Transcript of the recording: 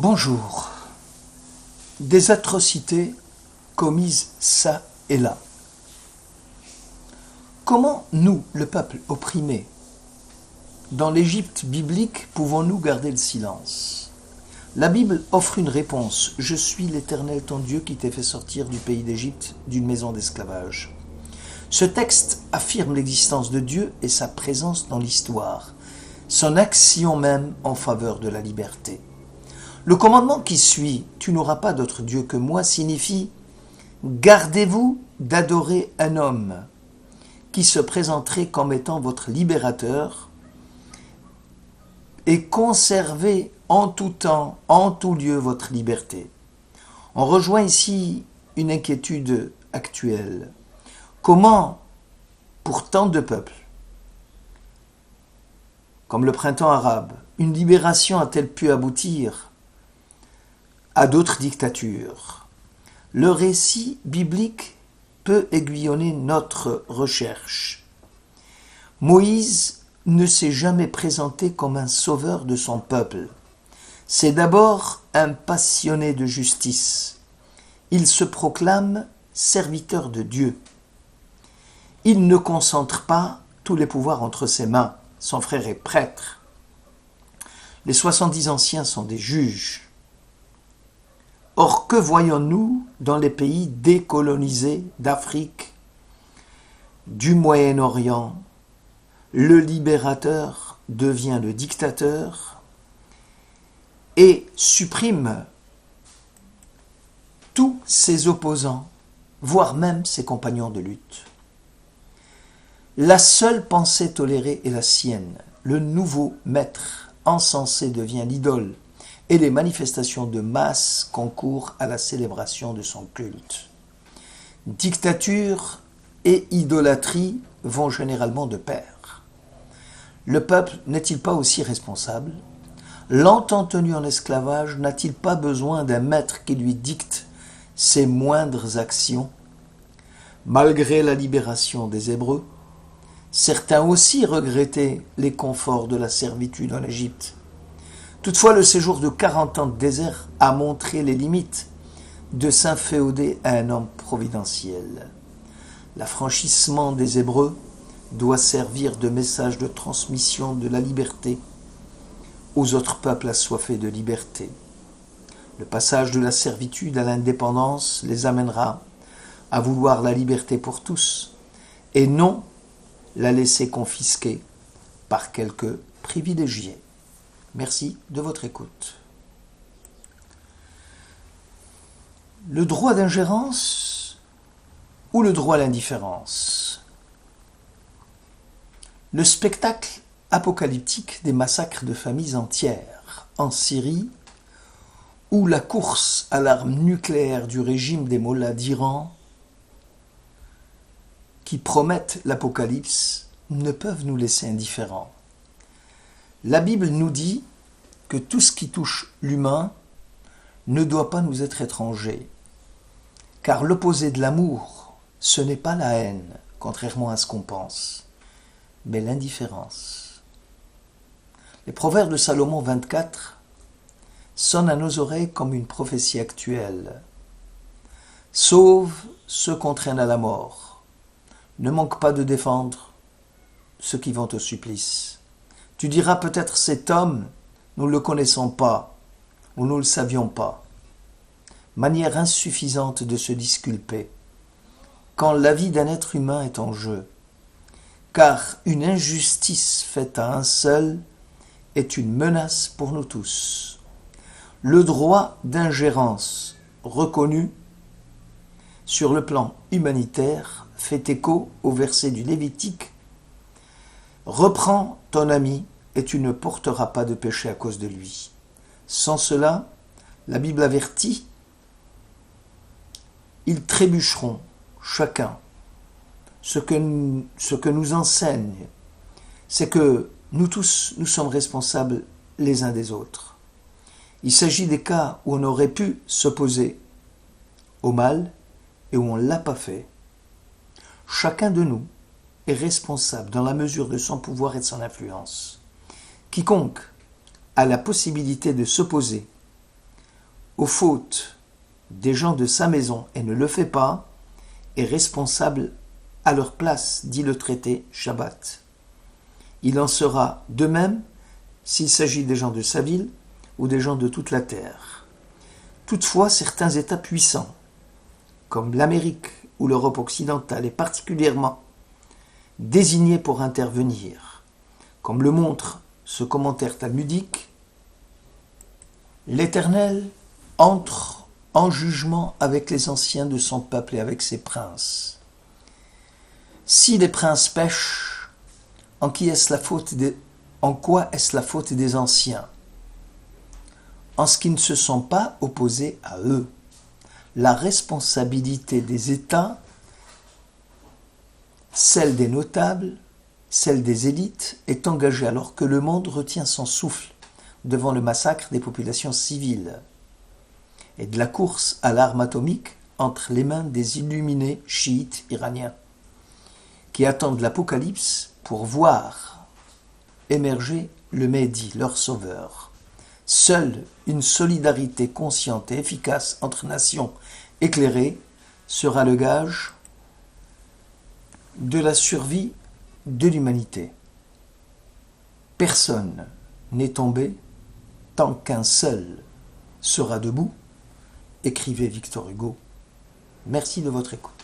Bonjour. Des atrocités commises çà et là. Comment nous, le peuple opprimé, dans l'Égypte biblique, pouvons-nous garder le silence? La Bible offre une réponse. Je suis l'Éternel ton Dieu qui t'ai fait sortir du pays d'Égypte, d'une maison d'esclavage. Ce texte affirme l'existence de Dieu et sa présence dans l'histoire, son action même en faveur de la liberté. Le commandement qui suit « Tu n'auras pas d'autre Dieu que moi » signifie « Gardez-vous d'adorer un homme qui se présenterait comme étant votre libérateur et conservez en tout temps, en tout lieu votre liberté. » On rejoint ici une inquiétude actuelle. Comment, pour tant de peuples, comme le printemps arabe, une libération a-t-elle pu aboutir à d'autres dictatures? Le récit biblique peut aiguillonner notre recherche. Moïse ne s'est jamais présenté comme un sauveur de son peuple. C'est d'abord un passionné de justice. Il se proclame serviteur de Dieu. Il ne concentre pas tous les pouvoirs entre ses mains. Son frère est prêtre. Les 70 anciens sont des juges. Or, que voyons-nous dans les pays décolonisés d'Afrique, du Moyen-Orient? Le libérateur devient le dictateur et supprime tous ses opposants, voire même ses compagnons de lutte. La seule pensée tolérée est la sienne. Le nouveau maître encensé devient l'idole et les manifestations de masse concourent à la célébration de son culte. Dictature et idolâtrie vont généralement de pair. Le peuple n'est-il pas aussi responsable? Longtemps tenu en esclavage, n'a-t-il pas besoin d'un maître qui lui dicte ses moindres actions? Malgré la libération des Hébreux, certains aussi regrettaient les conforts de la servitude en Égypte. Toutefois, le séjour de 40 ans de désert a montré les limites de s'inféoder à un homme providentiel. L'affranchissement des Hébreux doit servir de message de transmission de la liberté aux autres peuples assoiffés de liberté. Le passage de la servitude à l'indépendance les amènera à vouloir la liberté pour tous et non la laisser confisquer par quelques privilégiés. Merci de votre écoute. Le droit d'ingérence ou le droit à l'indifférence? Le spectacle apocalyptique des massacres de familles entières en Syrie ou la course à l'arme nucléaire du régime des mollahs d'Iran qui promettent l'apocalypse ne peuvent nous laisser indifférents. La Bible nous dit que tout ce qui touche l'humain ne doit pas nous être étranger, car l'opposé de l'amour, ce n'est pas la haine, contrairement à ce qu'on pense, mais l'indifférence. Les Proverbes de Salomon 24 sonnent à nos oreilles comme une prophétie actuelle. Sauve ceux qu'on traîne à la mort. Ne manque pas de défendre ceux qui vont au supplice. Tu diras peut-être cet homme, nous ne le connaissons pas, ou nous ne le savions pas. Manière insuffisante de se disculper, quand la vie d'un être humain est en jeu. Car une injustice faite à un seul est une menace pour nous tous. Le droit d'ingérence reconnu sur le plan humanitaire fait écho au verset du Lévitique. Reprends ton ami et tu ne porteras pas de péché à cause de lui. Sans cela, la Bible avertit, ils trébucheront chacun. Ce que nous enseigne, c'est que nous tous, nous sommes responsables les uns des autres. Il s'agit des cas où on aurait pu s'opposer au mal et où on ne l'a pas fait. Chacun de nous est responsable dans la mesure de son pouvoir et de son influence. Quiconque a la possibilité de s'opposer aux fautes des gens de sa maison et ne le fait pas, est responsable à leur place, dit le traité Shabbat. Il en sera de même s'il s'agit des gens de sa ville ou des gens de toute la terre. Toutefois, certains États puissants, comme l'Amérique ou l'Europe occidentale, est particulièrement désignés pour intervenir, comme le montre ce commentaire talmudique. L'Éternel entre en jugement avec les anciens de son peuple et avec ses princes. Si les princes pêchent, en quoi est-ce la faute des anciens? En ce qu'ils ne se sont pas opposés à eux. La responsabilité des États, celle des notables, celle des élites, est engagée alors que le monde retient son souffle devant le massacre des populations civiles et de la course à l'arme atomique entre les mains des illuminés chiites iraniens qui attendent l'Apocalypse pour voir émerger le Mehdi, leur sauveur. Seule une solidarité consciente et efficace entre nations éclairées sera le gage de la survie de l'humanité. Personne n'est tombé tant qu'un seul sera debout, écrivait Victor Hugo. Merci de votre écoute.